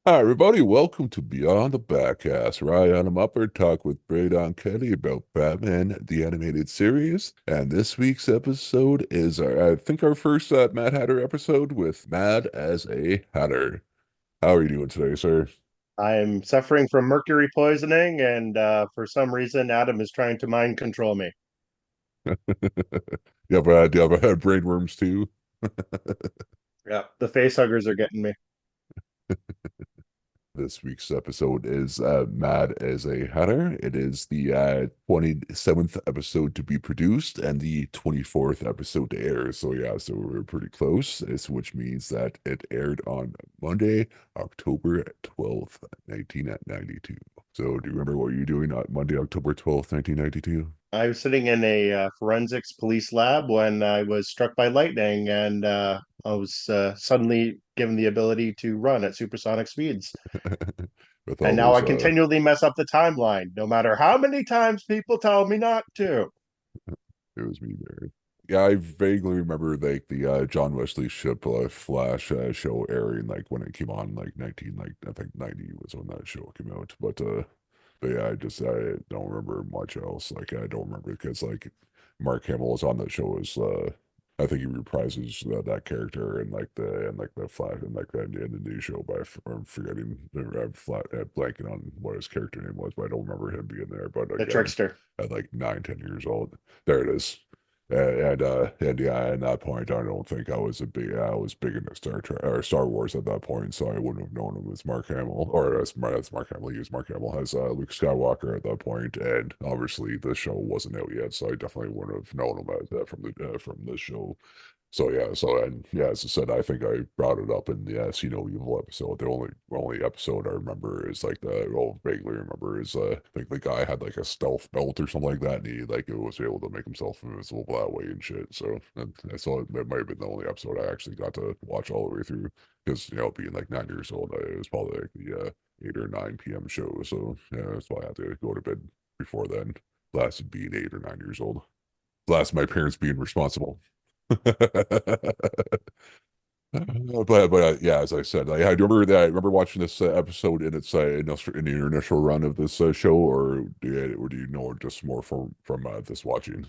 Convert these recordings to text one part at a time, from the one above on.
Hi, everybody. Welcome to Beyond the Backcast, where I, Adam Upper, talk with Braydon Kelly about Batman, the animated series. And this week's episode is, I think, our first Mad Hatter episode with Mad as a Hatter. How are you doing today, sir? I'm suffering from mercury poisoning, and for some reason, Adam is trying to mind control me. Do you ever had brainworms too? Yeah, the face huggers are getting me. This week's episode is Mad as a Hatter. It is the 27th episode to be produced and the 24th episode to air. So, yeah, so we're pretty close, which means that it aired on Monday, October 12th, 1992. So, do you remember what you were doing on Monday, October 12th, 1992? I was sitting in a forensics police lab when I was struck by lightning, and I was suddenly given the ability to run at supersonic speeds. With And all now I those, continually mess up the timeline, no matter how many times people tell me not to. it was me there. Yeah, I vaguely remember like the John Wesley Ship Flash show airing like when it came on like 19 like I think 90 was when that show came out. But yeah, I don't remember much else. Like I don't remember because like Mark Hamill was on that show as I think he reprises that character and like the Flash and like that in the new show by I'm forgetting blanking on what his character name was, but I don't remember him being there. But The again, trickster. at like 9, 10 years old. There it is. And yeah, at that point, I don't think I was big into Star Trek or Star Wars at that point, so I wouldn't have known him as Mark Hamill or as Mark Hamill. He was Mark Hamill as Luke Skywalker at that point, and obviously the show wasn't out yet, so I definitely wouldn't have known him as that from this show. So yeah, and yeah, as I said, I think I brought it up in the See No Evil episode. The only episode I remember is like vaguely remember is I think the guy had like a stealth belt or something like that, and he like it was able to make himself invisible that way and shit. So and so it might have been the only episode I actually got to watch all the way through because being like 9 years old, it was probably like the 8 or 9 p.m. show. So yeah, that's why I had to go to bed before then. Lasted being 8 or 9 years old. Last my parents being responsible. But yeah, as I said, I remember that. I remember watching this episode in its in the initial run of this show, or do you know just more from this watching?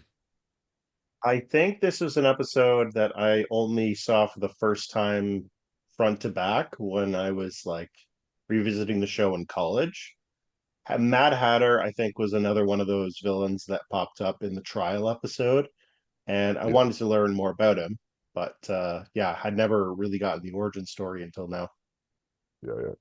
I think this was an episode that I only saw for the first time front to back when I was like revisiting the show in college. Mad Hatter, I think, was another one of those villains that popped up in the trial episode, and I Yeah, wanted to learn more about him. But yeah, had never really gotten the origin story until now. yeah.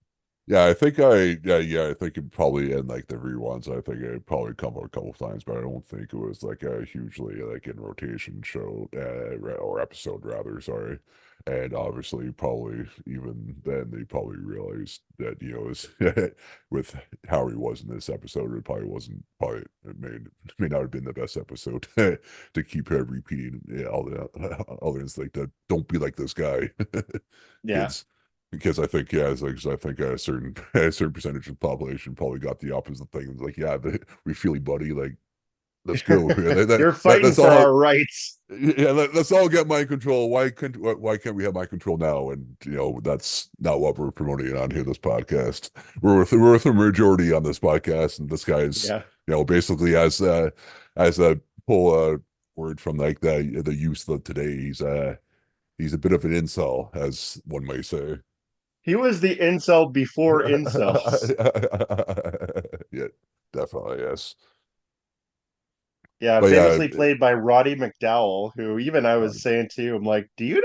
Yeah, I think I think it probably in like the reruns, I think it probably come up a couple of times, but I don't think it was like a hugely like in rotation show or episode rather, sorry. And obviously, probably even then they probably realized that it's with how he was in this episode, it probably wasn't probably it may not have been the best episode to keep repeating all the others like that. Don't be like this guy, Yeah, kids because I think yeah, it's like I think a certain percentage of the population probably got the opposite thing. It's like yeah, we feel you, buddy. Like let's go. Yeah, you're fighting that's for all. our rights. Yeah, let's all get mind control. Why can't we have mind control now? And that's not what we're promoting on here. This podcast, we're with a majority on this podcast, and this guy's Yeah, basically as a pull word from like the youth of today. He's a bit of an incel, as one might say. he was the incel before incels. Yeah, definitely, yes. Yeah, But yeah, famously played by Roddy McDowell, who even I was saying to you, I'm like, do you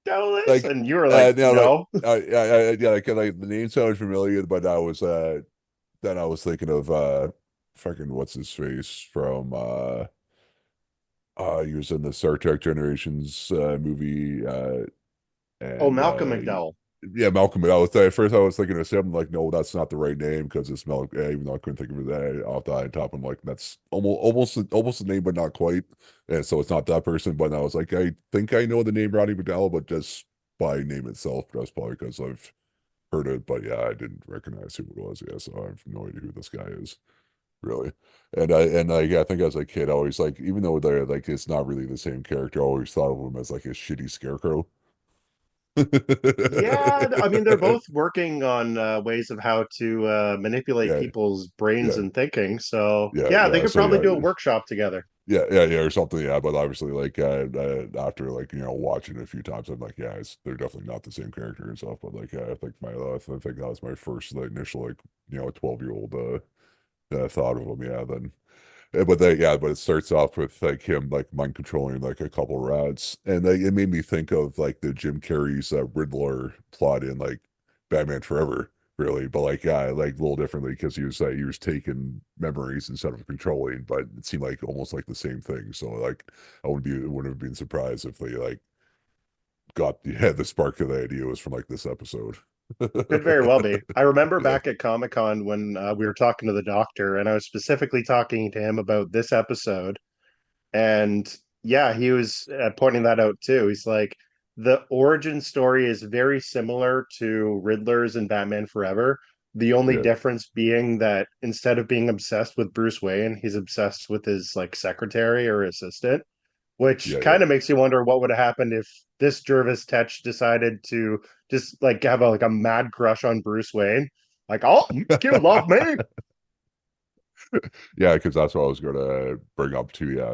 know this? like, And you were like, now, like, no. yeah, like the name sounds familiar, but then I was thinking of, fucking what's his face from, he was in the Star Trek Generations, movie, Oh, and Malcolm McDowell. yeah, Malcolm. At first I was thinking of him, like, no, that's not the right name because it's Malcolm. Even though I couldn't think of that off the top, I'm like, that's almost the name, but not quite. And so it's not that person. But I was like, I think I know the name Roddy McDowell, but just by name itself, that's probably because I've heard it. But yeah, I didn't recognize who it was. Yeah, so I have no idea who this guy is really. I think as a kid, I always like, even though they're like it's not really the same character, I always thought of him as like a shitty scarecrow. Yeah, I mean they're both working on ways of how to manipulate Yeah, people's brains yeah, and thinking. So yeah, yeah, they yeah. could So probably yeah, do a workshop together. yeah, or something. Yeah, but obviously, like after like watching it a few times, I'm like, yeah, they're definitely not the same character and stuff. But like, I think I think that was my first like, initial like 12-year-old thought of them. Yeah, then but but it starts off with like him like mind controlling like a couple rats, and like it made me think of like the Jim Carrey's Riddler plot in like Batman Forever, really. But like like a little differently because he was taking memories instead of controlling, but it seemed like almost like the same thing. So like wouldn't have been surprised if they like got the spark of the idea was from like this episode. Could very well be. I remember Yeah, back at Comic-Con when we were talking to the doctor, and I was specifically talking to him about this episode. And yeah, he was pointing that out too. He's like, the origin story is very similar to Riddler's and Batman Forever. The only yeah, difference being that instead of being obsessed with Bruce Wayne, he's obsessed with his like secretary or assistant, which yeah, yeah. kind of makes you wonder what would have happened if this Jervis Tetch decided to just like have like a mad crush on Bruce Wayne. Like, oh, you love me. Yeah, because that's what I was gonna bring up too. Yeah,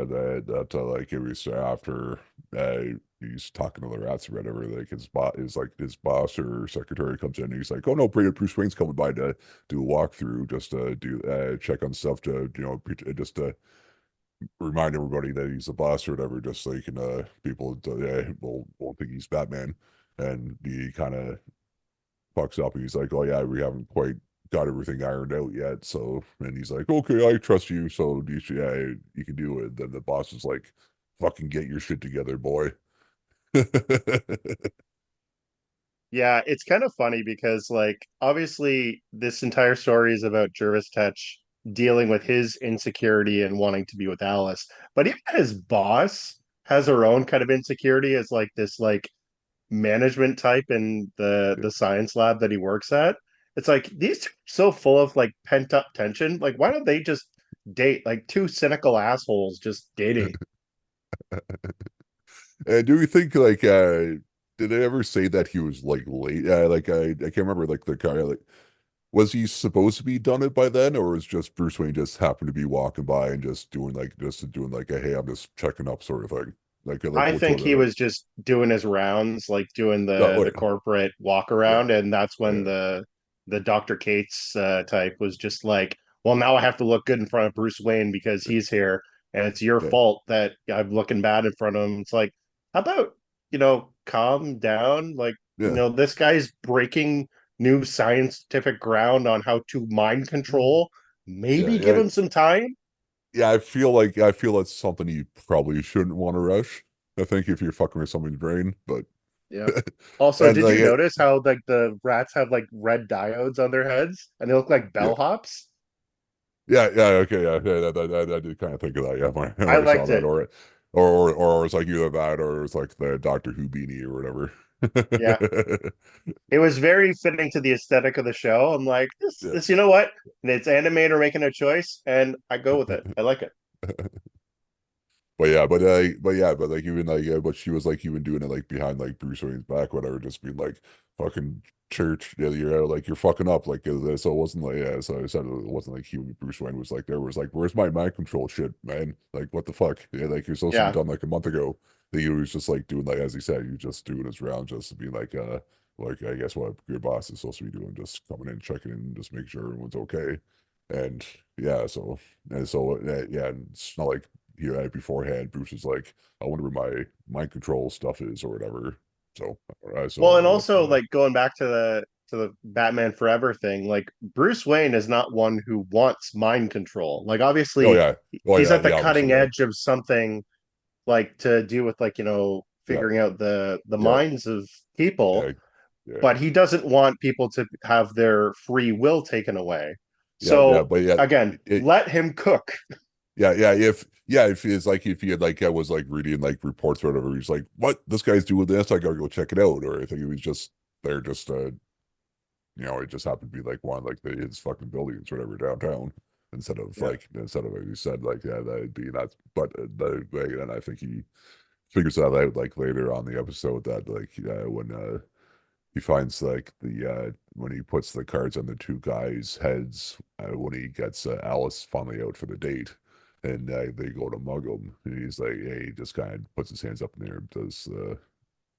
like it was after uh, he's talking to the rats or whatever. Like his boss or secretary comes in, and he's like, "Oh no, Bruce Wayne's coming by to do a walkthrough, just to do check on stuff to just to remind everybody that he's the boss or whatever, just so you can people won't think he's Batman." And he kind of fucks up and he's like, "Oh yeah, we haven't quite got everything ironed out yet." So, and he's like, "Okay, I trust you, so you can do it." Then the boss is like, "Fucking get your shit together, boy." Yeah, it's kind of funny because, like, obviously, this entire story is about Jervis Tetch dealing with his insecurity and wanting to be with Alice. But even his boss has her own kind of insecurity as like this like management type in the science lab that he works at. It's like these two are so full of like pent up tension. Like, why don't they just date like two cynical assholes just dating? And do you think like did they ever say that he was like late? Like I can't remember like the guy like was he supposed to be done it by then, or was just Bruce Wayne just happened to be walking by and just doing like a hey, I'm just checking up sort of thing? Like I which think one he was just doing his rounds, like doing oh, the corporate walk yeah, around, and that's when yeah, the Dr. Cates type was just like, well, now I have to look good in front of Bruce Wayne because he's here, and it's your yeah, fault that I'm looking bad in front of him. It's like, how about, calm down? Like, yeah. this guy's breaking new scientific ground on how to mind control. Yeah, Maybe give yeah, him some time. yeah. I feel that's something you probably shouldn't want to rush. I think if you're fucking with someone's brain, but Yeah. Also, and did like you notice how like the rats have like red diodes on their heads and they look like yeah, bellhops? yeah, okay, I did kind of think of that. Yeah, I when I saw liked that, it. or it's like either that, or it's like the Doctor Who beanie or whatever. Yeah. It was very fitting to the aesthetic of the show. I'm like, Yeah. this, you know what? And it's animator making a choice, and I go with it. I like it. But like even like but she was like even doing it like behind like Bruce Wayne's back, whatever, just being like fucking church, yeah, you're like you're fucking up, like so it wasn't like so I said it wasn't like he Bruce Wayne was like there was like where's my mind control shit, man? Like what the fuck? Yeah, like you're supposed to be Yeah. done like a month ago. He was just like doing like as he said, he was just doing his round just to be like I guess what your boss is supposed to be doing, just coming in, checking in, just make sure everyone's okay. And yeah, yeah, and it's not like beforehand, Bruce is like, I wonder where my mind control stuff is or whatever. So, Well, and what? also like going back to the Batman Forever thing, like Bruce Wayne is not one who wants mind control. Like Oh obviously yeah, oh he's yeah, at the yeah, obviously, cutting yeah, edge of something like to do with like yeah, figuring out the yeah, minds of people, yeah, yeah, but he doesn't want people to have their free will taken away. yeah, So but yeah, again, let him cook. if it's like if he had like I was like reading like reports or whatever, he's like, what this guy's doing this, I gotta go check it out, or I think he was just there just it just happened to be like one of like his fucking buildings or whatever downtown Yeah. instead of like you said like yeah that'd be not but and I think he figures that out like later on the episode that like when he finds like the when he puts the cards on the two guys' heads when he gets Alice finally out for the date, and they go to mug him, and he's like, hey, he just kind of puts his hands up in the air, does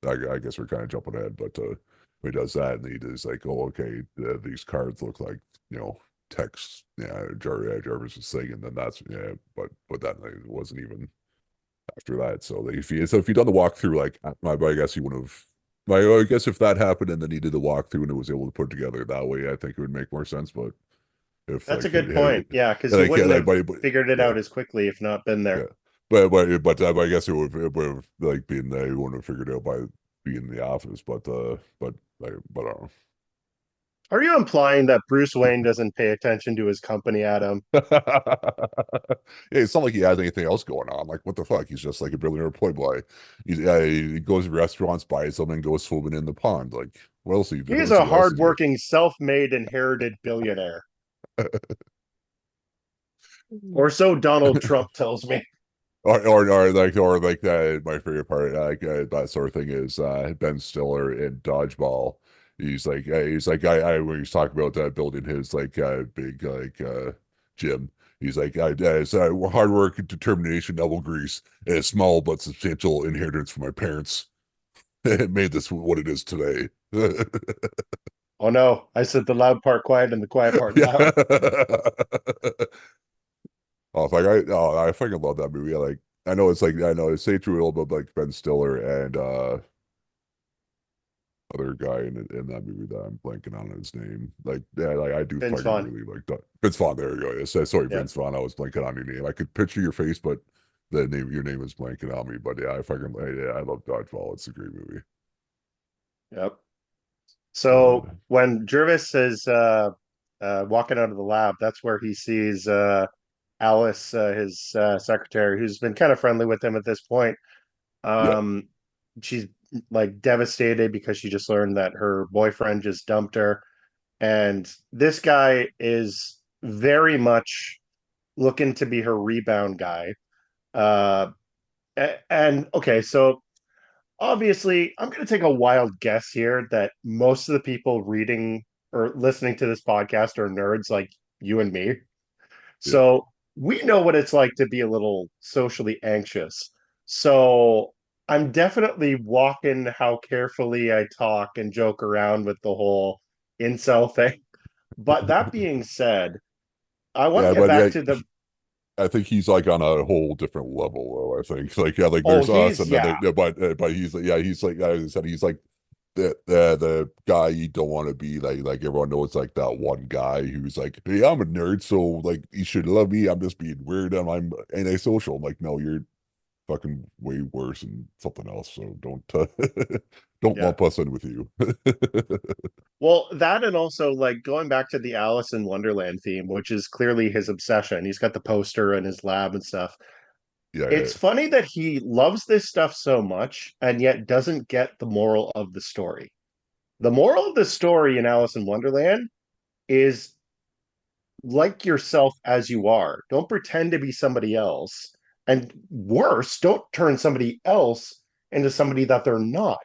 I guess we're kind of jumping ahead, but he does that, and he does like, oh, okay, these cards look like text, yeah, Jarvis is saying, and then that's but that it wasn't even after that. So if he'd done the walkthrough, like I guess he would have. I guess if that happened and then he did the walkthrough and it was able to put it together that way, I think it would make more sense. But if That's a like good point. Yeah, because he like yeah, wouldn't like have figured it yeah, out as quickly if not been yeah, there. but I guess it would have like been he wouldn't have figured it out by being in the office. But I don't Are you implying that Bruce Wayne doesn't pay attention to his company, Adam? know. Yeah, it's not like he has anything else going on. Like, what the fuck? He's just like a billionaire playboy. He goes to restaurants, buys them, and goes swimming in the pond. Like, what else? He's Let's see a what else to do. hardworking, self-made, inherited billionaire. Or so Donald Trump tells me. Or like my favorite part that sort of thing is Ben Stiller in Dodgeball. He's like I when he's talking about building his big gym. He's like it's hard work and determination, elbow grease, and a small but substantial inheritance from my parents. It made this what it is today. Oh no, I said the loud part quiet and the quiet part Yeah. loud. Oh, I fucking love that movie. I know it's like I know it's Sage Real, but like Ben Stiller and other guy in that movie that I'm blanking on his name. Like yeah, like I do Vince fucking Vaughn. really like that. Vince Vaughn. There you go. Yes, sorry, Yeah. Vince Vaughn. I was blanking on your name. I could picture your face, but your name is blanking on me. But yeah, I love Dodgeball. It's a great movie. Yep. Uh, So when Jervis is walking out of the lab, that's where he sees Alice, his secretary, who's been kind of friendly with him at this point. yeah, Um, she's like devastated because she just learned that her boyfriend just dumped her. And this guy is very much looking to be her rebound guy. Uh, and okay, so obviously, I'm going to take a wild guess here that most of the people reading or listening to this podcast are nerds like you and me. yeah, So we know what it's like to be a little socially anxious. So I'm definitely walking how carefully I talk and joke around with the whole incel thing. But that being said, I want to yeah. get But back yeah, to the I think he's like on a whole different level, though. I think like yeah, like oh, there's us, he's and then yeah, but he's like yeah, he's like I said, he's like the guy you don't want to be like everyone knows like that one guy who's like, hey, I'm a nerd, so like you should love me. I'm just being weird and I'm antisocial. I'm like, no, you're fucking way worse and something else. So don't don't yeah. lump us in with you. Well, that and also like going back to the Alice in Wonderland theme, which is clearly his obsession. He's got the poster in his lab and stuff. Yeah, yeah, It's funny that he loves this stuff so much and yet doesn't get the moral of the story. The moral of the story in Alice in Wonderland is like yourself as you are. Don't pretend to be somebody else. And worse, don't turn somebody else into somebody that they're not,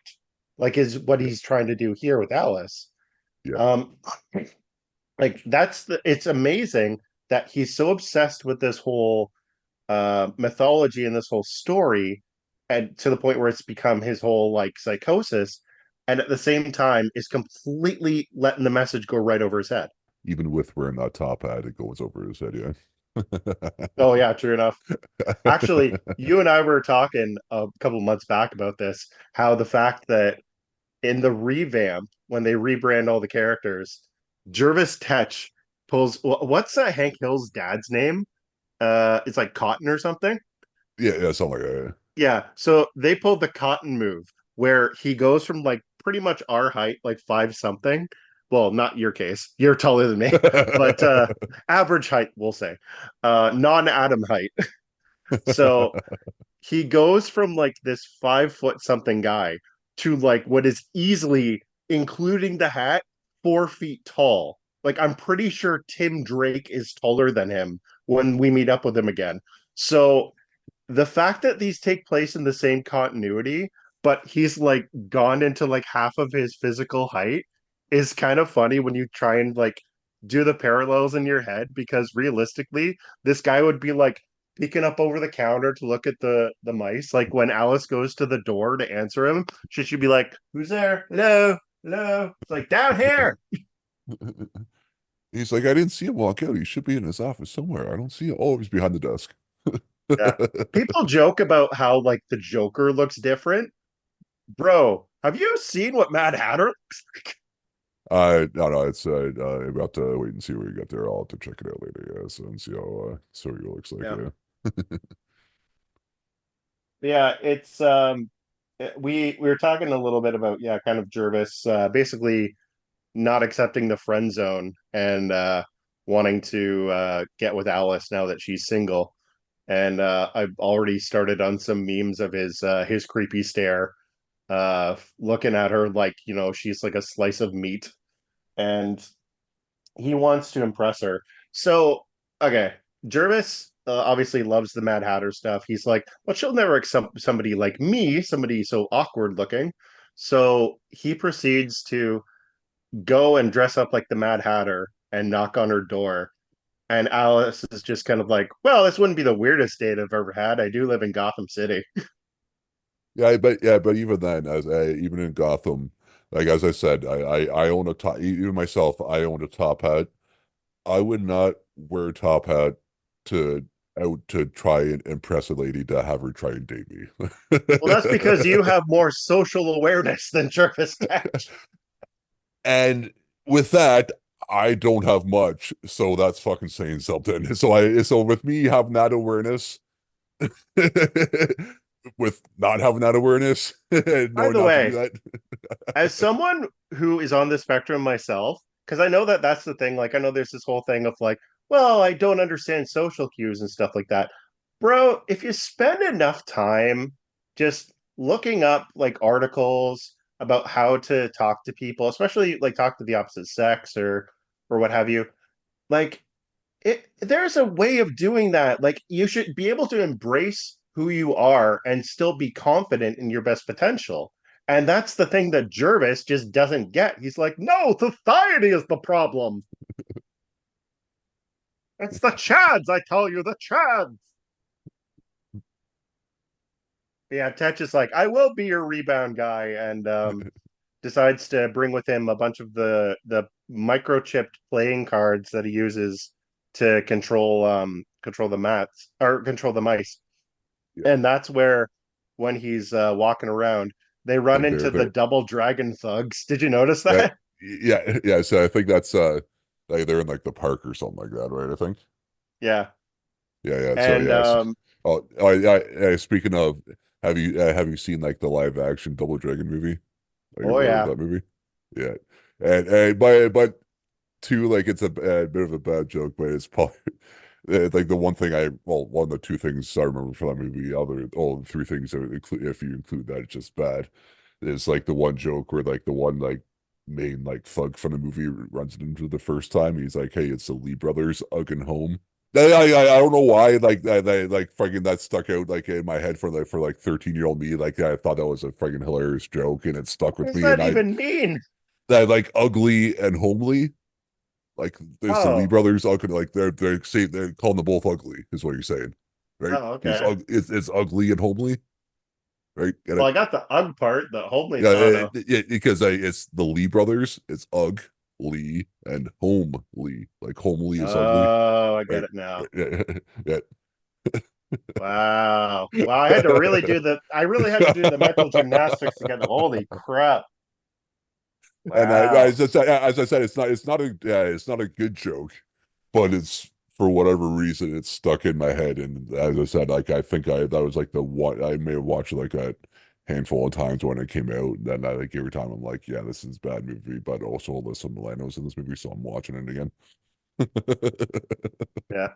like is what yeah, he's trying to do here with Alice. yeah. Um, like it's amazing that he's so obsessed with this whole mythology and this whole story and to the point where it's become his whole like psychosis and at the same time is completely letting the message go right over his head. Even with wearing that top hat, it goes over his head. Oh yeah, true enough. Yeah. Actually, you and I were talking a couple months back about this, how the fact that in the revamp when they rebrand all the characters, Jervis Tetch pulls what's Hank Hill's dad's name? It's like Cotton or something. Yeah, yeah, something like that. Yeah, so they pulled the Cotton move where he goes from like pretty much our height, like five something. Well, not your case. You're taller than me, but average height, we'll say. Non-Adam height. So he goes from like this 5 foot something guy to like what is easily, including the hat, 4 feet tall. Like I'm pretty sure Tim Drake is taller than him when we meet up with him again. So the fact that these take place in the same continuity but he's like gone into like half of his physical height is kind of funny when you try and like do the parallels in your head because realistically, this guy would be like peeking up over the counter to look at the mice. Like when Alice goes to the door to answer him, she should be like, "Who's there? Hello, hello." It's like down here. He's like, I didn't see him walk out. He should be in his office somewhere. I don't see him. Oh, he's behind the desk. Yeah. People joke about how like the Joker looks different. Bro, have you seen what Mad Hatter looks like? I no no, it's I'm about to wait and see where you get there. I'll have to check it out later, yeah, so and see what it looks like, Yeah. yeah. Yeah, it's we were talking a little bit about yeah, kind of Jervis basically not accepting the friend zone and wanting to get with Alice now that she's single. And I've already started on some memes of his creepy stare looking at her like, you know, she's like a slice of meat and he wants to impress her. So, okay, Jervis obviously loves the Mad Hatter stuff. He's like, well, she'll never accept somebody like me, somebody so awkward looking. So he proceeds to go and dress up like the Mad Hatter and knock on her door. And Alice is just kind of like, well, this wouldn't be the weirdest date I've ever had. I do live in Gotham City. Yeah, but even then, as even in Gotham, like as I said, I own a top. Even myself, I own a top hat. I would not wear a top hat to out to try and impress a lady to have her try and date me. Well, that's because you have more social awareness than Jervis Tetch. And with that, I don't have much, so that's fucking saying something. So with me having that awareness, with not having that awareness, By knowing the not to do way, that. as someone who is on the spectrum myself, because I know that that's the thing. Like, I know there's this whole thing of like, well, I don't understand social cues and stuff like that. Bro, if you spend enough time just looking up like articles about how to talk to people, especially like talk to the opposite sex or what have you, like there's a way of doing that. Like you should be able to embrace who you are and still be confident in your best potential. And that's the thing that Jervis just doesn't get. He's like, no, society is the problem. It's the Chads, I tell you, the Chads. Yeah, Tetch is like, I will be your rebound guy, and decides to bring with him a bunch of the microchipped playing cards that he uses to control the mats or control the mice. Yeah, And that's where when he's walking around, they run like into the they're double dragon thugs. Did you notice yeah that? yeah. So I think that's like they're in like the park or something like that, right? I think. Yeah. Yeah. So And yes. Speaking of, have you seen like the live action Double Dragon movie? Are you oh aware of yeah. that movie? Yeah. And but two, like it's a bit of a bad joke, but it's probably like the one thing one of the two things I remember from that movie, other all the three things that would include, if you include that, it's just bad. Is like the one joke where like the one like main like thug from the movie runs it into the first time. He's like, "Hey, it's the Lee brothers, Ugg and Home." I don't know why like that like fucking that stuck out like in my head for like 13-year-old me. Like I thought that was a fucking hilarious joke and it stuck What with does me. that And I even mean? that like ugly and homely, like there's the Lee Oh. brothers. Like they're calling them both ugly, is what you're saying, right? Oh, okay. It's ugly and homely, right? Get Well, it? I got the Ugg part, the homely. Yeah, Oh no. because it's the Lee brothers. It's Ugg, Lee, and Homely. Like homely is ugly, Oh, I get right? it now. Yeah, yeah. Wow. Wow, I had to really do the I really had to do the mental gymnastics to get the holy crap. And Wow. as I said, it's not a good joke, but it's for whatever reason it's stuck in my head. And as I said, like I think that was like the one I may have watched it like a handful of times when it came out. And then I like every time I'm like, yeah, this is a bad movie, but also there's some Milanos in this movie, so I'm watching it again. Yeah.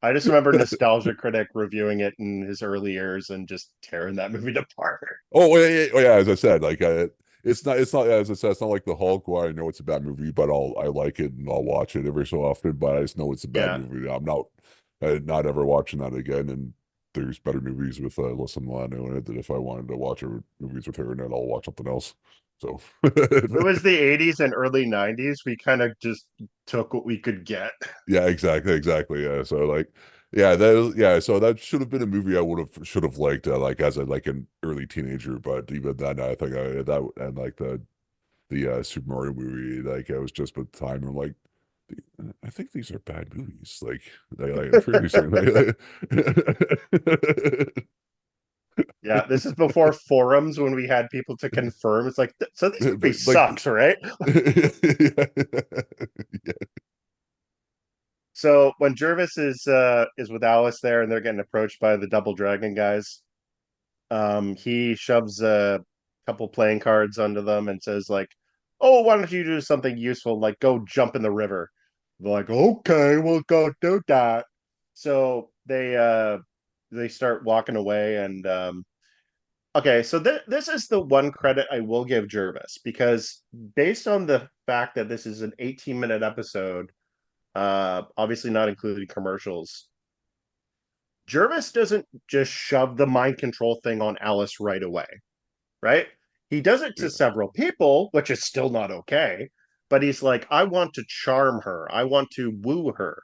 I just remember Nostalgia Critic reviewing it in his early years and just tearing that movie apart. Oh yeah, as I said, like it's not as I said, it's not like the Hulk where I know it's a bad movie, but I like it and I'll watch it every so often. But I just know it's a bad Yeah. movie. I'm not ever watching that again. And there's better movies with Alyssa Milano in it than if I wanted to watch movies with her, and then I'll watch something else. So It was the 80s and early 90s. We kind of just took what we could get. yeah, exactly. Yeah, so like, yeah, yeah. So that should have been a movie I would have should have liked, like as a like an early teenager. But even then, I think that and like the Super Mario movie, like I was just with time. I'm like, I think these are bad movies. I'm fairly certain. Yeah, this is before forums when we had people to confirm. It's like, so this movie Like, sucks, right? yeah, So when Jervis is with Alice there and they're getting approached by the Double Dragon guys, he shoves a couple playing cards onto them and says like, "Oh, why don't you do something useful like go jump in the river?" They're like, "Okay, we'll go do that." So they start walking away and okay, so this is the one credit I will give Jervis because based on the fact that this is an 18-minute episode, obviously not including commercials, Jervis doesn't just shove the mind control thing on Alice right away, right? He does it to yeah, several people, which is still not okay. But he's like, I want to charm her. I want to woo her.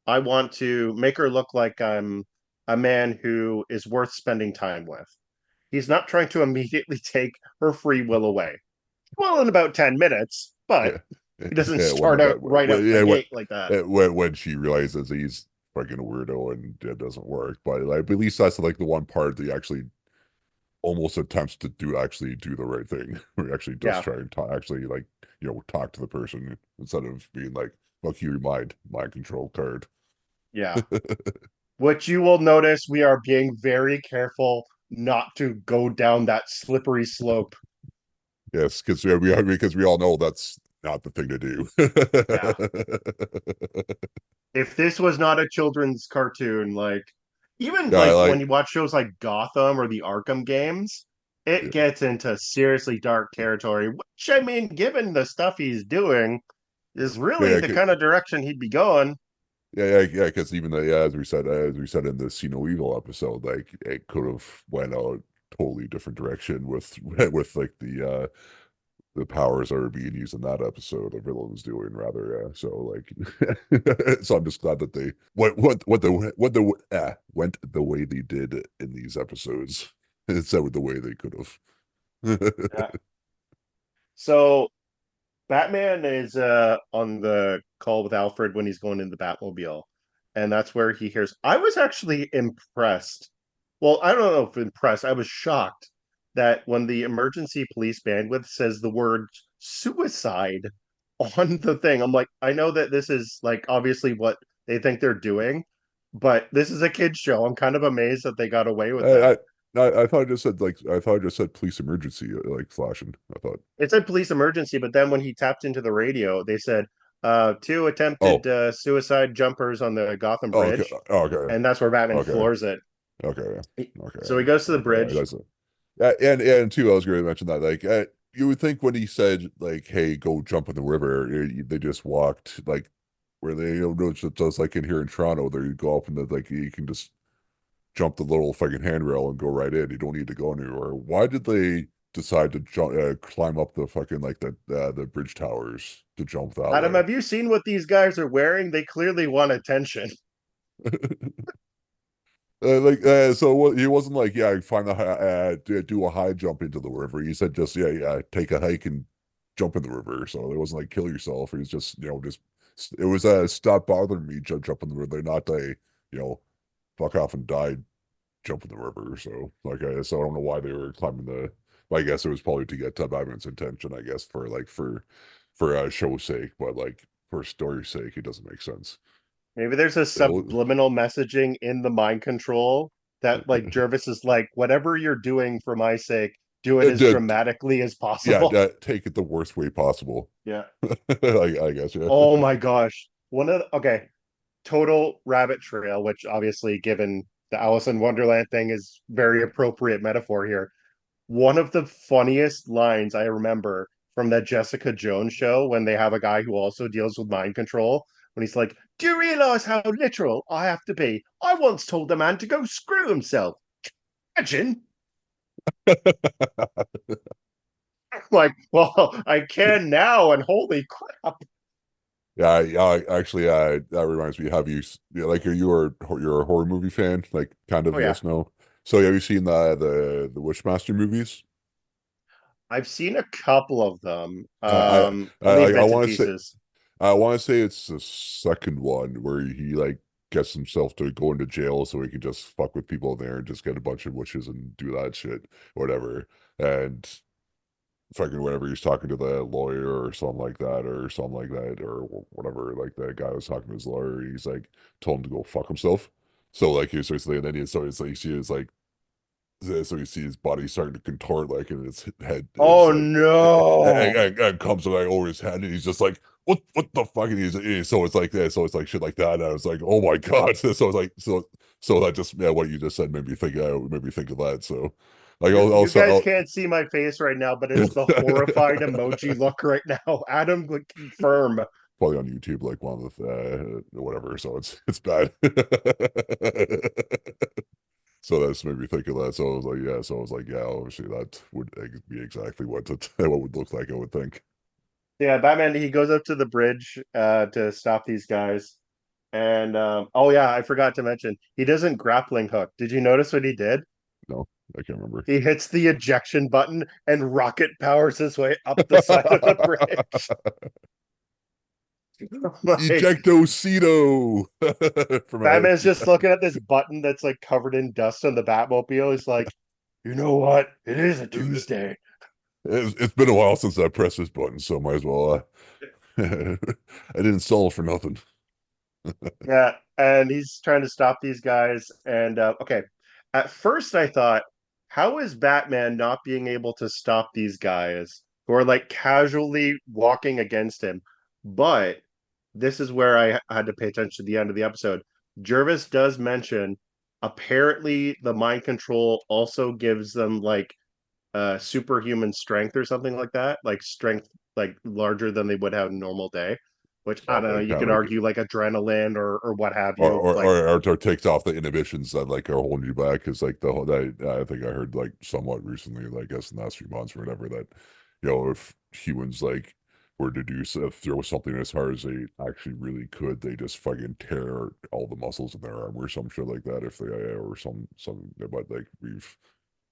I want to make her look like I'm a man who is worth spending time with. He's not trying to immediately take her free will away. Well, in about 10 minutes, but yeah, he doesn't yeah. When start out right out the yeah, gate like that. when she realizes he's fucking a weirdo and it doesn't work, but like at least that's like the one part that he actually almost attempts to actually do the right thing, where he actually does Yeah, try and talk, actually like talk to the person instead of being like fuck you, mind control card. yeah. Which you will notice we are being very careful not to go down that slippery slope. Yes, because we all know that's not the thing to do. Yeah. If this was not a children's cartoon, like even Yeah, like when like you watch shows like Gotham or the Arkham games, it yeah, gets into seriously dark territory, which I mean, given the stuff he's doing, is really yeah, the kind of direction he'd be going. yeah. Because even yeah, as we said in the See No Evil episode, like it could have went a totally different direction with with like the powers that are being used in that episode. The villain was doing rather. So like, so I'm just glad that they went the way they did in these episodes instead of the way they could have. Yeah. So Batman is on the call with Alfred when he's going in the Batmobile. And that's where he hears. I was actually impressed. Well, I don't know if impressed. I was shocked that when the emergency police bandwidth says the word suicide on the thing, I'm like, I know that this is like obviously what they think they're doing, but this is a kid's show. I'm kind of amazed that they got away with that. I, I thought I just said police emergency like flashing. I thought It said police emergency, but then when he tapped into the radio, they said two attempted oh suicide jumpers on the Gotham oh okay Bridge, okay and that's where Batman okay floors it. okay okay So he goes to the okay bridge. that's it. And too, I was going to mention that like you would think when he said like, "Hey, go jump in the river," they just walked like where they just like in here in Toronto, there you go up and like you can just jump the little fucking handrail and go right in. You don't need to go anywhere. Why did they decide to climb up the fucking like the bridge towers to jump that Adam, way? have you seen what these guys are wearing? They clearly want attention. So he wasn't like, yeah, do a high jump into the river. He said just, yeah, take a hike and jump in the river. So it wasn't like kill yourself. He was just, just it was stop bothering me, jump in the river, not a, fuck off and die, jump in the river. So I don't know why they were climbing the. I guess it was probably to get Batman's attention. I guess for show's sake, but like for story's sake, it doesn't make sense. Maybe there's a So, subliminal messaging in the mind control that like Jervis is like, whatever you're doing for my sake, do it as did dramatically as yeah, possible. take it the worst way possible. Yeah. I guess, yeah. Oh my gosh. Okay, total rabbit trail, which obviously, given the Alice in Wonderland thing, is very appropriate metaphor here. One of the funniest lines I remember from that Jessica Jones show when they have a guy who also deals with mind control, when he's like, Do you realize how literal I have to be? I once told the man to go screw himself. Imagine. Like, well, I can now, and holy crap. Yeah, actually, that reminds me. Have you yeah, like, you're a horror movie fan? Like, kind Oh of, yeah. yes, no. So, have you seen the Wishmaster movies? I've seen a couple of them. I Only I bits and want to say pieces. it's the second one where he like gets himself to go into jail so he can just fuck with people there and just get a bunch of wishes and do that shit, whatever. And fucking whatever, he's talking to the lawyer or something like that, or whatever. Like the guy was talking to his lawyer, he's like told him to go fuck himself. So like he's basically, and then so it's like he is like so you see his body starting to contort, like, and his head is Oh like, no. and comes like over his head, and he's just like, what the fuck? And so it's like that, so it's like shit like that. And I was like, oh my god. So it's like, so that just, yeah, what you just said made me think of that. So like, You also, guys can't see my face right now, but it's the horrified emoji look right now. Adam would confirm. probably on YouTube, like one of the whatever. So it's bad. So that's made me think of that. So I was like, yeah. So I was like, yeah, obviously that would be exactly what would look like, I would think. Yeah, Batman, he goes up to the bridge to stop these guys. And oh yeah, I forgot to mention, he doesn't grappling hook. Did you notice what he did? No, I can't remember. He hits the ejection button and rocket powers his way up the side of the bridge. Like Ejectocito from a Batman's just looking at this button that's like covered in dust on the Batmobile. He's like, you know what? It is a Tuesday. it's been a while since I pressed this button, so might as well. I didn't stall for nothing. Yeah, and he's trying to stop these guys. And okay, at first I thought, how is Batman not being able to stop these guys who are like casually walking against him? But this is where I had to pay attention to the end of the episode. Jervis does mention apparently the mind control also gives them like superhuman strength or something like that, like strength like larger than they would have in a normal day. Which I don't know. Like You kind of can like, argue like adrenaline or what have you. Like, or takes off the inhibitions that like are holding you back. Because like the whole that I think I heard like somewhat recently, like, I guess in the last few months or whatever, that if humans like were to throw something as hard as they actually really could, they just fucking tear all the muscles in their arm or some shit like that. If they or some but like we've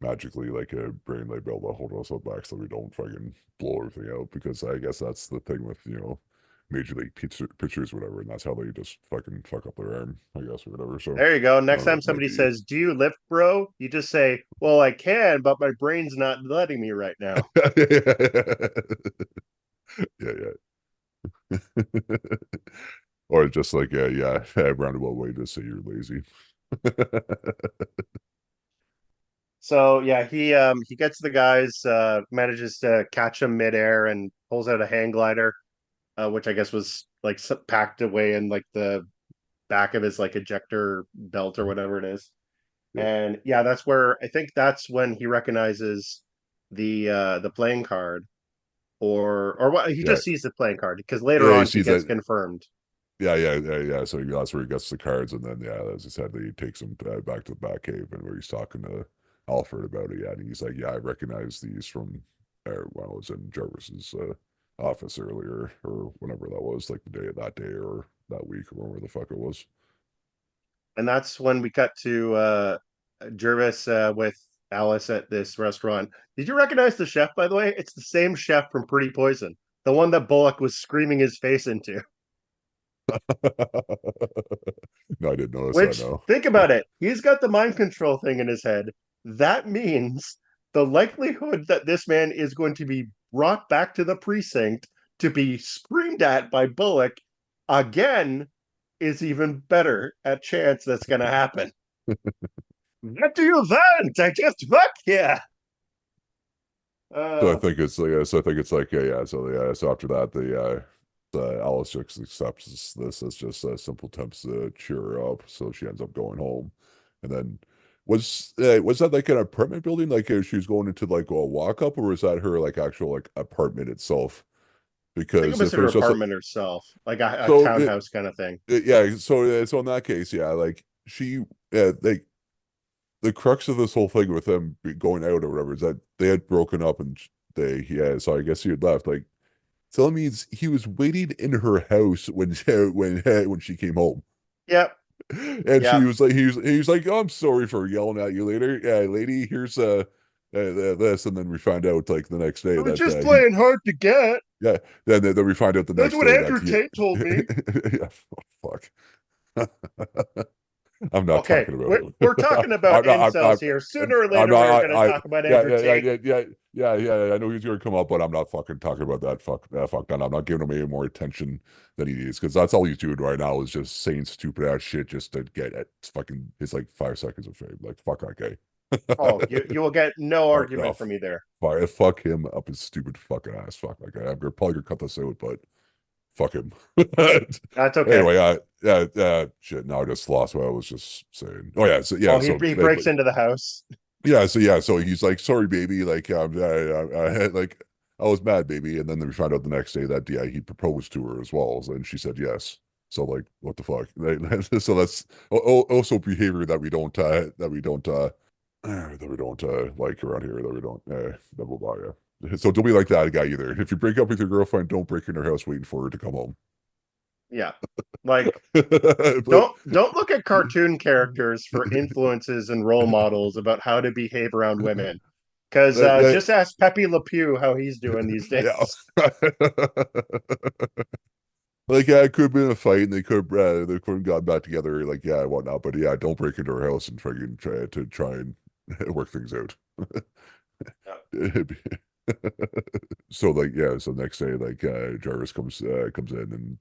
magically like a brain like be able to hold us up back so we don't fucking blow everything out, because I guess that's the thing with major league pitchers whatever, and that's how they just fucking fuck up their arm, I guess, or whatever. So there you go. Next time that might somebody be says, "Do you lift, bro?" You just say, "Well, I can, but my brain's not letting me right now." yeah, yeah. Or just like, yeah, a roundabout way to say you're lazy. So yeah, he gets the guys, manages to catch them midair and pulls out a hang glider, which I guess was like packed away in like the back of his like ejector belt or whatever it is. Yeah, And yeah, that's where I think that's when he recognizes the playing card, or what he yeah, just sees the playing card because later yeah, he on he sees gets that. confirmed. Yeah. So that's where he gets the cards, and then yeah, as I said, he takes him back to the Batcave, and where he's talking to Alfred about it. Yeah, and he's like, "Yeah, I recognize these from when I was in Jarvis's office earlier, or whenever that was, like that day or that week, or whatever the fuck it was." And that's when we cut to Jervis with Alice at this restaurant. Did you recognize the chef, by the way? It's the same chef from Pretty Poison, the one that Bullock was screaming his face into. No, I didn't notice that. Which, No. think about it, he's got the mind control thing in his head. That means the likelihood that this man is going to be brought back to the precinct to be screamed at by Bullock again is even better at chance that's going to happen. What do you want? I just work here. So I Uh, think it's like, so I think it's like, yeah. So yeah, so after that, the Alice just accepts this as just a simple attempts to cheer her up, so she ends up going home. And then was that like an apartment building, like she was going into like a walk up, or was that her like actual like apartment itself? I think it because was if it her was just apartment herself, like a so townhouse kind of thing. yeah, so in that case, yeah, like like the crux of this whole thing with them going out or whatever is that they had broken up and yeah, so I guess he had left. Like, so that means he was waiting in her house when when she came home. Yep, And she yep. was like, he was like, oh, I'm sorry for yelling at you later. Yeah, lady, here's this, and then we find out like the next day I was that just he, playing hard to get. yeah, then we find out the That's next what day that Andrew he, Tate told me. yeah, fuck. I'm not Okay, talking about we're him. we're talking about I'm not. incels here. Sooner or I'm later, we are not. going to talk about Yeah, Andrew yeah, yeah, Tate. yeah, yeah, yeah, yeah. I know he's going to come up, but I'm not fucking talking about that. Fuck that. I'm not giving him any more attention than he needs because that's all he's doing right now is just saying stupid ass shit just to get it. Fucking, it's like 5 seconds of fame. Like fuck that guy. Oh, you will get no All right, no, argument from me there. fuck him up his stupid fucking ass. Fuck that guy. Probably gonna cut this out, but fuck him. That's okay. Anyway, shit. Now I just lost what I was just saying. Oh yeah, so Oh, yeah, he breaks into the house. so he's like, sorry, baby. Like, I had like, I was mad, baby. And then we found out the next day that yeah, he proposed to her as well, and she said yes. So like, what the fuck? So that's also behavior that we don't that we don't like around here. That we don't blah blah blah. Yeah. So don't be like that guy either. If you break up with your girlfriend, don't break in her house waiting for her to come home. Yeah, like But, don't look at cartoon characters for influences and role models about how to behave around women. Because uh, just ask Pepe Le Pew how he's doing these yeah. days. Like yeah, it could have been a fight, and they could have gotten back together, like yeah, whatnot. But yeah, don't break into her house and fucking try and work things out. So like yeah, so next day like Jarvis comes in and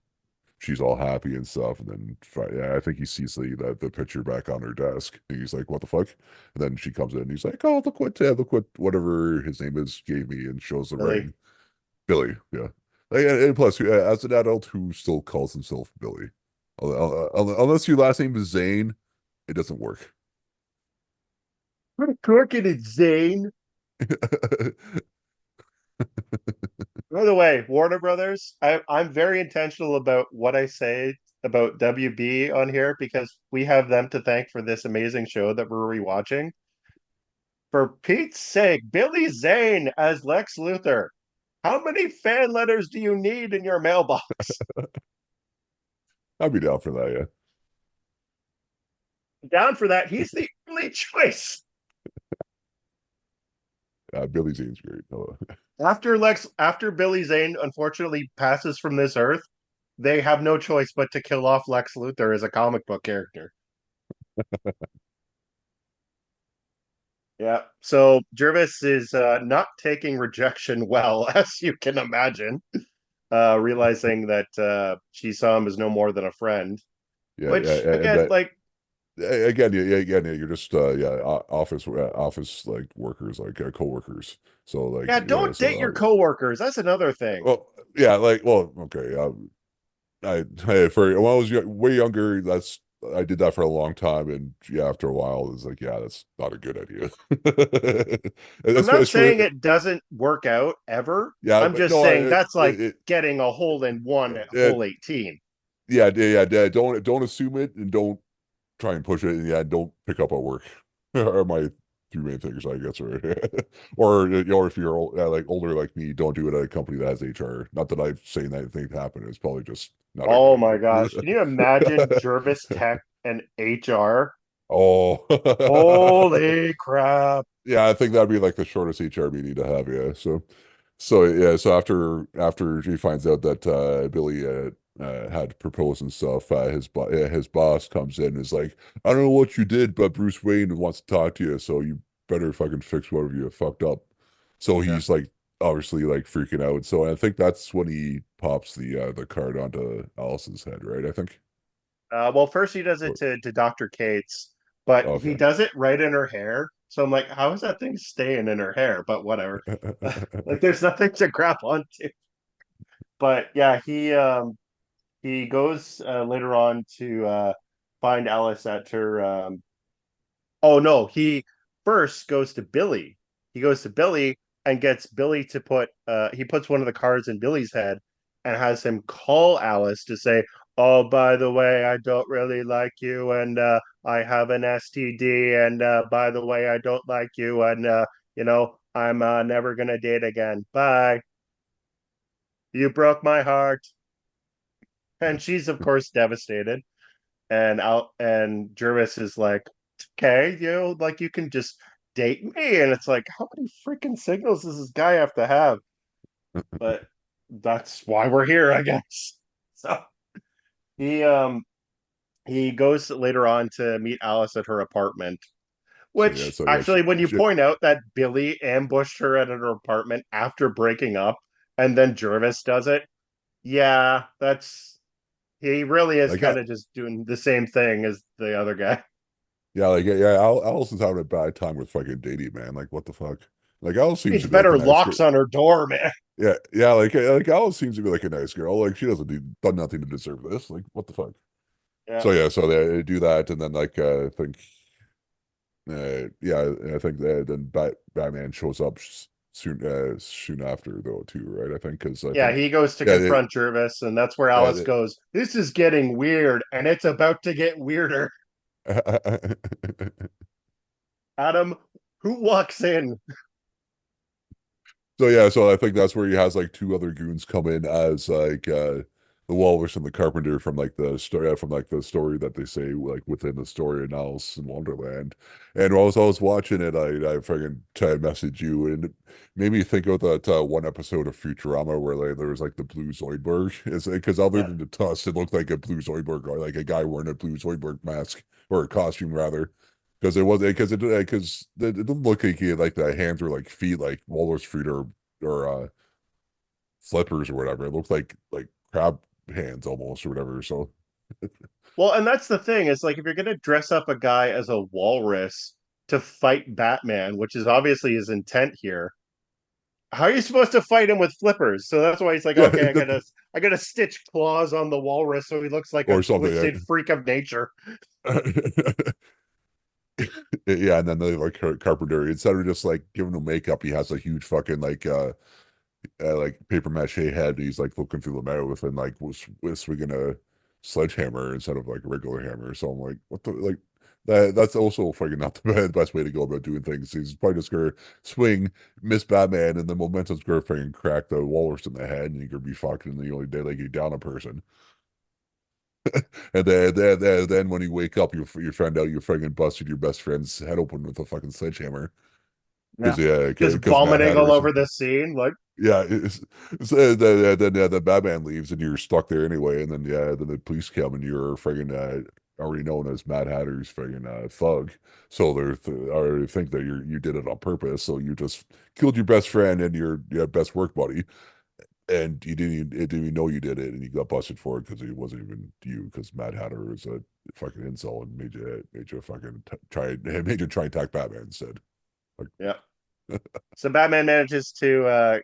she's all happy and stuff, and then yeah, I think he sees the picture back on her desk, and he's like, "What the fuck?" And then she comes in, and he's like, "Oh, look what whatever his name is gave me," and shows the Really? ring. Billy, yeah. Like, and plus, as an adult who still calls himself Billy, unless your last name is Zane, it doesn't work. Crooked and Zane. By the way, Warner Brothers, I'm very intentional about what I say about WB on here because we have them to thank for this amazing show that we're rewatching. For Pete's sake, Billy Zane as Lex Luthor. How many fan letters do you need in your mailbox? I'd be down for that, Down for that. He's the only choice. yeah. Billy Zane's great. Oh, After Billy Zane unfortunately passes from this earth, they have no choice but to kill off Lex Luthor as a comic book character. Yeah. So Jervis is not taking rejection well, as you can imagine, realizing that she saw him as no more than a friend. yeah, yeah, Which and again, that like, again, yeah, you're just office like workers, like co-workers. So like yeah, yeah, don't date your coworkers. That's another thing. well, yeah, like well, okay, for when I was way younger, that's I did that for a long time, and yeah, after a while, it's like yeah, that's not a good idea. And I'm that's not it's for saying it doesn't work out ever. yeah, I'm but just no, saying that's like it, getting a hole in one at it, hole 18. yeah, don't assume it, and don't try and push it, and yeah, don't pick up at work. Are my three main things, I guess, right? Or if you're like older like me, don't do it at a company that has HR. Not that I'm saying that anything happened. It's probably just not a Oh good my gosh. Can you imagine idea. Jervis Tech and HR? Oh, Holy crap. yeah, I think that'd be like the shortest HR meeting to have. Yeah, so yeah, so after he finds out that Billy had proposed and stuff, his boss comes in and is like, I don't know what you did, but Bruce Wayne wants to talk to you, so you better fucking fix whatever you fucked up. So Yeah. he's like obviously like freaking out. So I think that's when he pops the card onto Alice's head, right? I think. Well, first he does it to Dr. Cates, but he Okay. does it right in her hair. So I'm like, how is that thing staying in her hair? But whatever. Like there's nothing to grab onto. But yeah, he goes later on to find Alice at her oh no, he first goes to Billy. He goes to Billy and gets Billy to put he puts one of the cards in Billy's head and has him call Alice to say, "Oh, by the way, I don't really like you, and I have an STD, and by the way, I don't like you, and I'm never gonna date again. Bye. You broke my heart." And she's of course devastated. And Jervis is like, "Okay, like you can just date me." And it's like, how many freaking signals does this guy have to have? But that's why we're here, I guess. So he um he goes later on to meet Alice at her apartment, So yeah, which so yeah, actually, when you she point out that Billy ambushed her at her apartment after breaking up, and then Jervis does it, yeah, that's he really is like kind of just doing the same thing as the other guy. yeah, Allison's having a bad time with fucking dating, man. Like what the fuck? Like Alice seems Needs to be like a better nice girl. locks on her door, man. Yeah, like Alice seems to be like a nice girl. Like she doesn't do done nothing to deserve this. Like what the fuck? Yeah. So yeah, so they do that, and then like I think yeah, I think that then Batman shows up soon after though too, right? I think because I Yeah, think he goes to yeah confront Jervis, and that's where Alice goes, "This is getting weird, and it's about to get weirder." Adam, who walks in? So yeah, so I think that's where he has like two other goons come in as like the Walrus and the Carpenter from like the story that they say like within the story in Alice in Wonderland. And while I was watching it, I freaking tried to message you, and it made me think of that one episode of Futurama where like, there was like the blue Zoidberg. It's because other Yeah. than the tusk, it looked like a blue Zoidberg, or like a guy wearing a blue Zoidberg mask or a costume rather. Because it didn't look like he had like the hands or like feet like walrus feet or flippers or whatever. It looked like crab hands almost or whatever. So Well, and that's the thing. Is like if you're gonna dress up a guy as a walrus to fight Batman, which is obviously his intent here, how are you supposed to fight him with flippers? So that's why he's like, yeah, okay, I gotta stitch claws on the walrus so he looks like a or something. twisted freak of nature. Yeah, and then they like Carpenter instead of just like giving him makeup, he has a huge fucking like paper mache head. He's like looking through the mouth and like was swinging a sledgehammer instead of like a regular hammer. So I'm like, what the like that's also fucking not the best way to go about doing things. He's probably just gonna swing, miss Batman, and the momentum's gonna fucking crack the walrus in the head, and you're gonna be fucking and the only day like you down a person. And then when you wake up, you find out you fucking busted your best friend's head open with a fucking sledgehammer. Yeah. Just Because Mad vomiting all Hatter's over the scene. Like, yeah, so then Batman leaves and you're stuck there anyway, and then the police come and you're friggin' already known as Mad Hatter's friggin' thug. So already think that you did it on purpose. So you just killed your best friend and your best work buddy, and it didn't even know you did it, and you got busted for it because it wasn't even you, because Mad Hatter is a fucking incel and made you fucking made you try and attack Batman instead. Like, yeah. So Batman manages to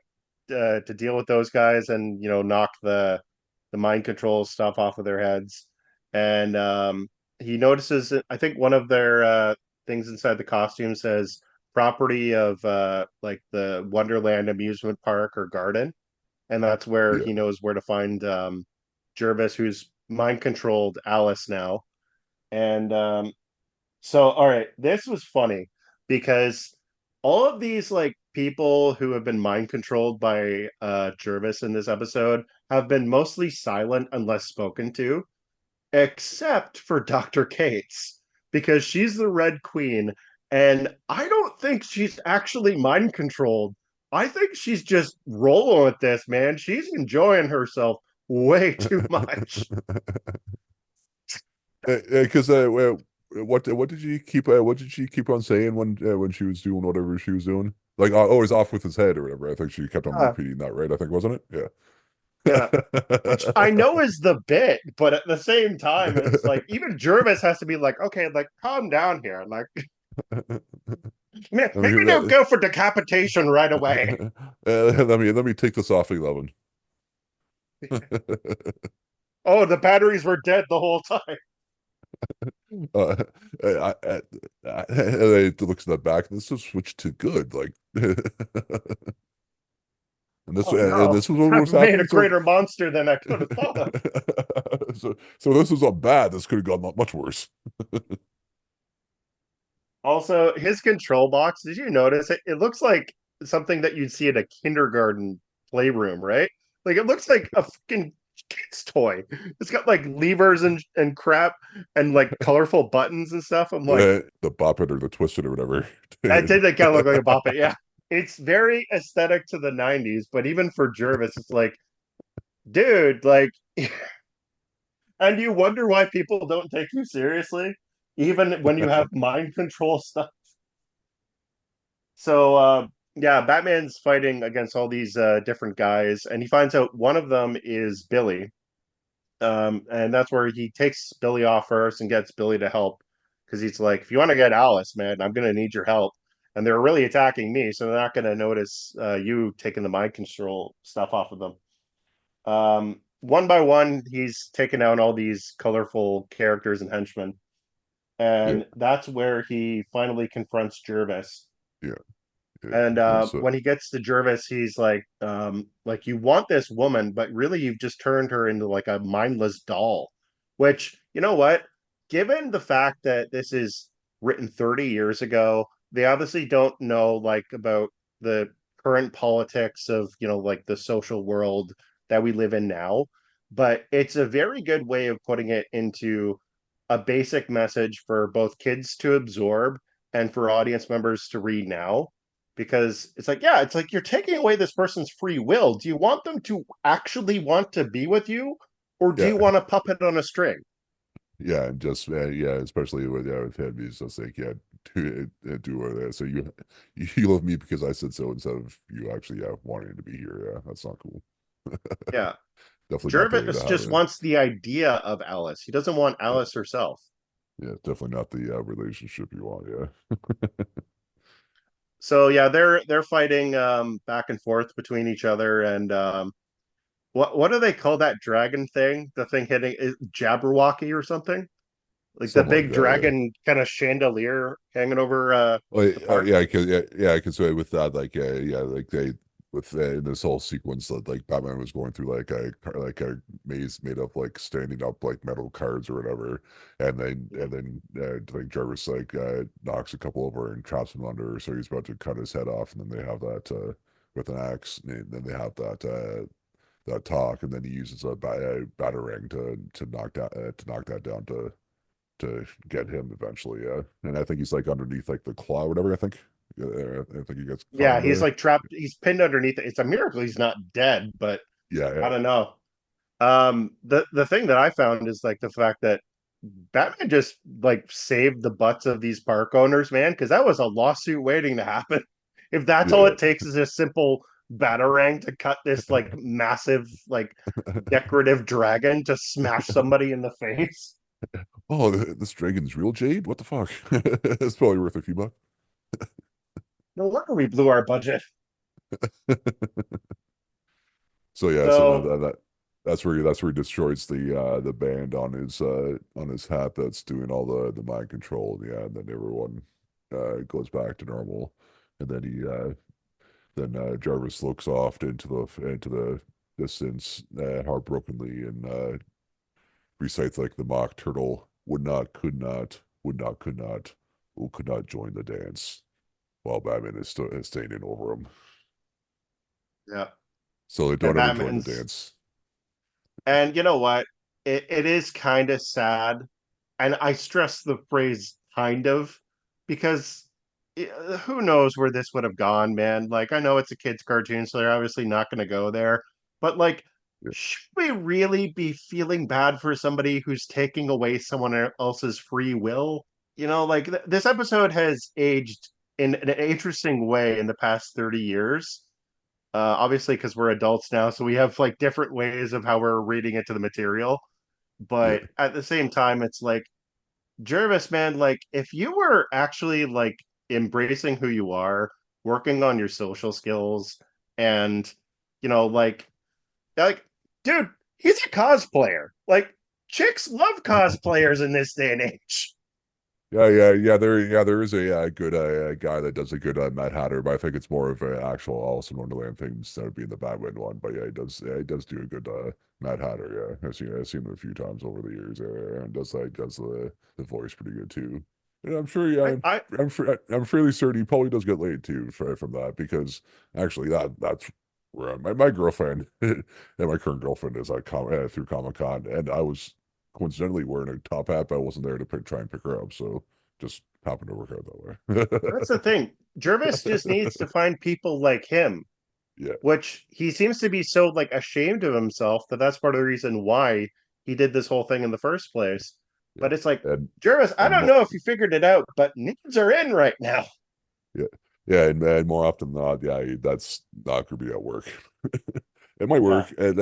deal with those guys and knock the mind control stuff off of their heads. And he notices, I think one of their things inside the costume says property of like the Wonderland amusement park or garden, and that's where yeah, he knows where to find Jervis, who's mind controlled Alice now. And so, all right, this was funny because all of these like people who have been mind controlled by Jervis in this episode have been mostly silent unless spoken to, except for Dr. Cates, because she's the Red Queen, and I don't think she's actually mind controlled. I think she's just rolling with this, man. She's enjoying herself way too much. because what did she keep on saying when she was doing whatever she was doing? Like, oh, he's off with his head or whatever. I think she kept on Uh, repeating that, right? I think wasn't it? Yeah. yeah. Which I know is the bit, but at the same time, it's like even Jervis has to be like, okay, like calm down here. Like, Let maybe me don't go for decapitation right away. let me take this off 11. Oh, the batteries were dead the whole time. uh, it looks in the back. This is switched to good. Like, Oh and no, this was what I've was made a happening. So, greater monster than I could have thought. so this was on bad. This could have gone much worse. Also, his control box, did you notice it? It looks like something that you'd see at a kindergarten playroom, right? Like it looks like a fucking kid's toy. It's got like levers and crap and like colorful buttons and stuff. I'm like, The bop it or the twist it or whatever. that did kind of look like a bop it. Yeah. It's very aesthetic to the 90s, but even for Jervis, it's like, dude, like, and you wonder why people don't take you seriously, even when you have mind control stuff. So yeah, Batman's fighting against all these different guys, and he finds out one of them is Billy. And that's where he takes Billy off first and gets Billy to help because he's like, if you want to get Alice, man, I'm gonna need your help. And they're really attacking me, so they're not gonna notice you taking the mind control stuff off of them. One by one, he's taken out all these colorful characters and henchmen, Yeah, and that's where he finally confronts Jervis. yeah, yeah. And Because when he gets to Jervis, he's like you want this woman, but really you've just turned her into like a mindless doll. Which, you know what? Given the fact that this is written 30 years ago, they obviously don't know like about the current politics of, like the social world that we live in now. But it's a very good way of putting it into a basic message for both kids to absorb and for audience members to read now because it's like, yeah, it's like you're taking away this person's free will. Do you want them to actually want to be with you, or do yeah, you want a puppet on a string? yeah, and just yeah, especially with him, he's just like yeah, do that. So you love me because I said so instead of you actually wanting to be here. Yeah, that's not cool. Yeah, Definitely not the way to Jervis have just it. wants the idea of Alice. He doesn't want Yeah, Alice herself. yeah, definitely not the relationship you want. Yeah, So yeah, they're fighting back and forth between each other, and what do they call that dragon thing? The thing hitting is Jabberwocky or something? Like the something like big that. dragon kind of chandelier hanging over Oh, the park. yeah, because with that, like, yeah, like they with this whole sequence that like Batman was going through like a maze made of like standing up like metal cards or whatever, and then like Jarvis like knocks a couple over and traps him under, so he's about to cut his head off, and then they have that with an axe, and then they have that talk, and then he uses a batarang to knock that down to get him eventually. Yeah, and I think he's like underneath like the claw, or whatever. I think. Yeah, I think he gets caught Yeah, in he's there. like trapped. He's pinned underneath it. It's a miracle he's not dead, but Yeah, I yeah, don't know. The thing that I found is like the fact that Batman just like saved the butts of these park owners, man, because that was a lawsuit waiting to happen. If that's all yeah. it takes is a simple batarang to cut this like massive like decorative dragon to smash somebody in the face. Oh, this dragon's real jade. What the fuck? It's probably worth a few bucks. No wonder we blew our budget. So yeah, so So that's where he destroys the band on his hat that's doing all the mind control. Yeah, and then everyone goes back to normal, and then Jarvis looks off into the distance heartbrokenly and recites like the mock turtle would not join the dance while Batman is staying in over him. yeah, So they and don't ever join the Batman's dance. and you know what? It is kind of sad, and I stress the phrase "kind of" because who knows where this would have gone, man. Like I know it's a kids' cartoon, so they're obviously not going to go there. But like, Yeah, should we really be feeling bad for somebody who's taking away someone else's free will? Like this episode has aged in an interesting way in the past 30 years. Obviously, because we're adults now, so we have like different ways of how we're reading into the material. yeah, But at the same time, it's like Jervis, man, like if you were actually like embracing who you are, working on your social skills, and like, dude, he's a cosplayer. Like, chicks love cosplayers in this day and age. There is a good guy that does a good Mad Hatter, but I think it's more of an actual Alice in Wonderland thing instead of being the Batman one. But he does do a good Mad Hatter. Yeah, I've seen him a few times over the years, and does the voice pretty good too. And I'm sure, I I'm fairly certain he probably does get laid too from that because actually that's where my girlfriend and my current girlfriend is through Comic Con, and I was coincidentally wearing a top hat, but I wasn't there to try and pick her up. So just happened to work out That's the that thing. Jervis just needs to way. find people like him, Yeah, which he seems to be so like ashamed of himself that that's part of the reason why he did this whole thing in the first place. yeah, But it's like, and Jervis, I and don't more, know if you figured it out, but nudes are in right now. yeah, and more often than not, that's not gonna be at work. It might Yeah, work, and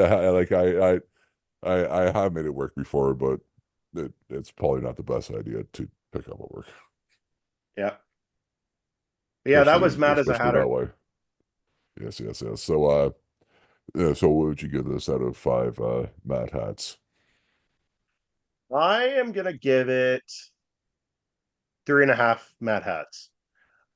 I have made it work before, but it's probably not the best idea to pick up at work, yeah, yeah. That was Mad as a especially that Hatter. way. Yes. So yeah, so what would you give this out of five Mad Hats? I am gonna give it 3.5 Mad Hats.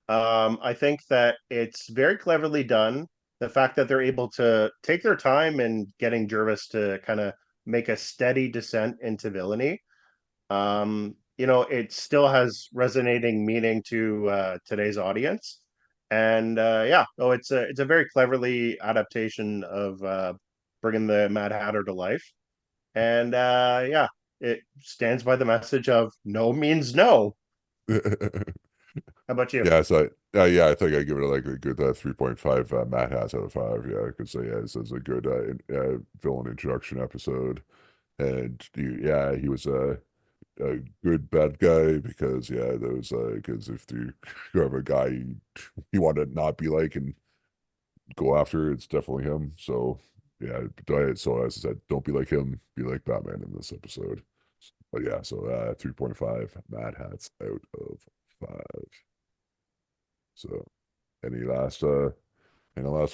I think that it's very cleverly done. The fact that they're able to take their time in getting Jervis to kind of make a steady descent into villainy. It still has resonating meaning to today's audience, and yeah, no, it's a very cleverly adaptation of bringing the Mad Hatter to life, and yeah, it stands by the message of no means no. How about you? Yeah, so yeah, I think I give it like a good 3.5 Matt Hats out of five. Yeah, because this is a good villain introduction episode, and he was a good bad guy because those because if you have a guy you want to not be like and go after, it's definitely him. So yeah, so as I said, don't be like him, be like Batman in this episode. But yeah, so 3.5 Mad Hats out of five. So any last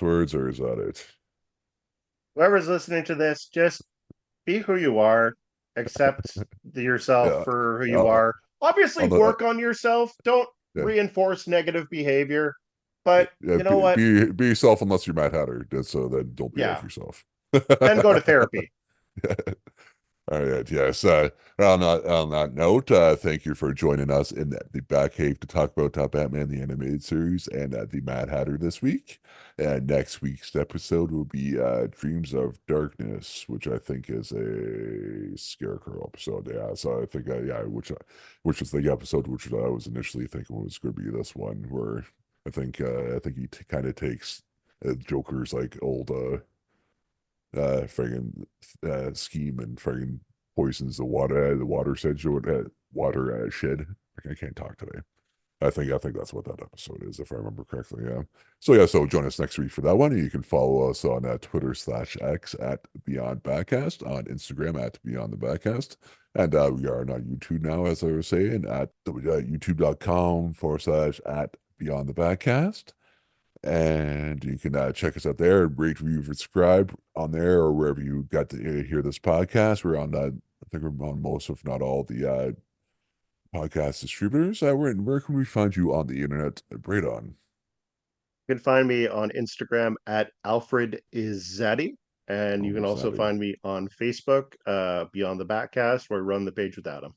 words, or is that it? Whoever's listening to this, just be who you are, accept yourself Yeah, for who you uh, are. Obviously, on the work on yourself. Don't yeah, reinforce negative behavior. But yeah, you know what? be yourself unless you're Mad Hatter. So then don't be like Yeah, yourself. then go to therapy. All right, yes. On that note, thank you for joining us in the Back Cave to talk about Batman the Animated Series and the Mad Hatter this week. And next week's episode will be Dreams of Darkness, which I think is a Scarecrow episode. Yeah, so I think which was the episode which I was initially thinking was going to be this one, where I think he kind of takes Joker's like old friggin' scheme and friggin' poisons the water shed. I can't talk today. I think that's what that episode is, if I remember correctly. Yeah. So yeah, so join us next week for that one. And you can follow us on Twitter/X at Beyond Backcast, on Instagram at Beyond the Backcast. And we are on YouTube now, as I was saying, at youtube.com/ at Beyond the Backcast. And you can check us out there, rate, review, subscribe on there or wherever you got to hear this podcast. We're on, I think we're on most, if not all, the podcast distributors. Where can we find you on the internet, Braydon? You can find me on Instagram at Alfred Izzetti. And you Oh, can is also that it? find me on Facebook, Beyond the Backcast, where I run the page with Adam.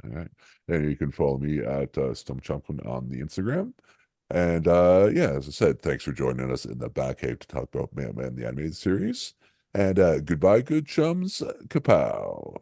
All right. And you can follow me at Stump Chumpkin on the Instagram. And yeah, as I said, thanks for joining us in the back cave to talk about Man the Animated Series. And goodbye, good chums. Kapow.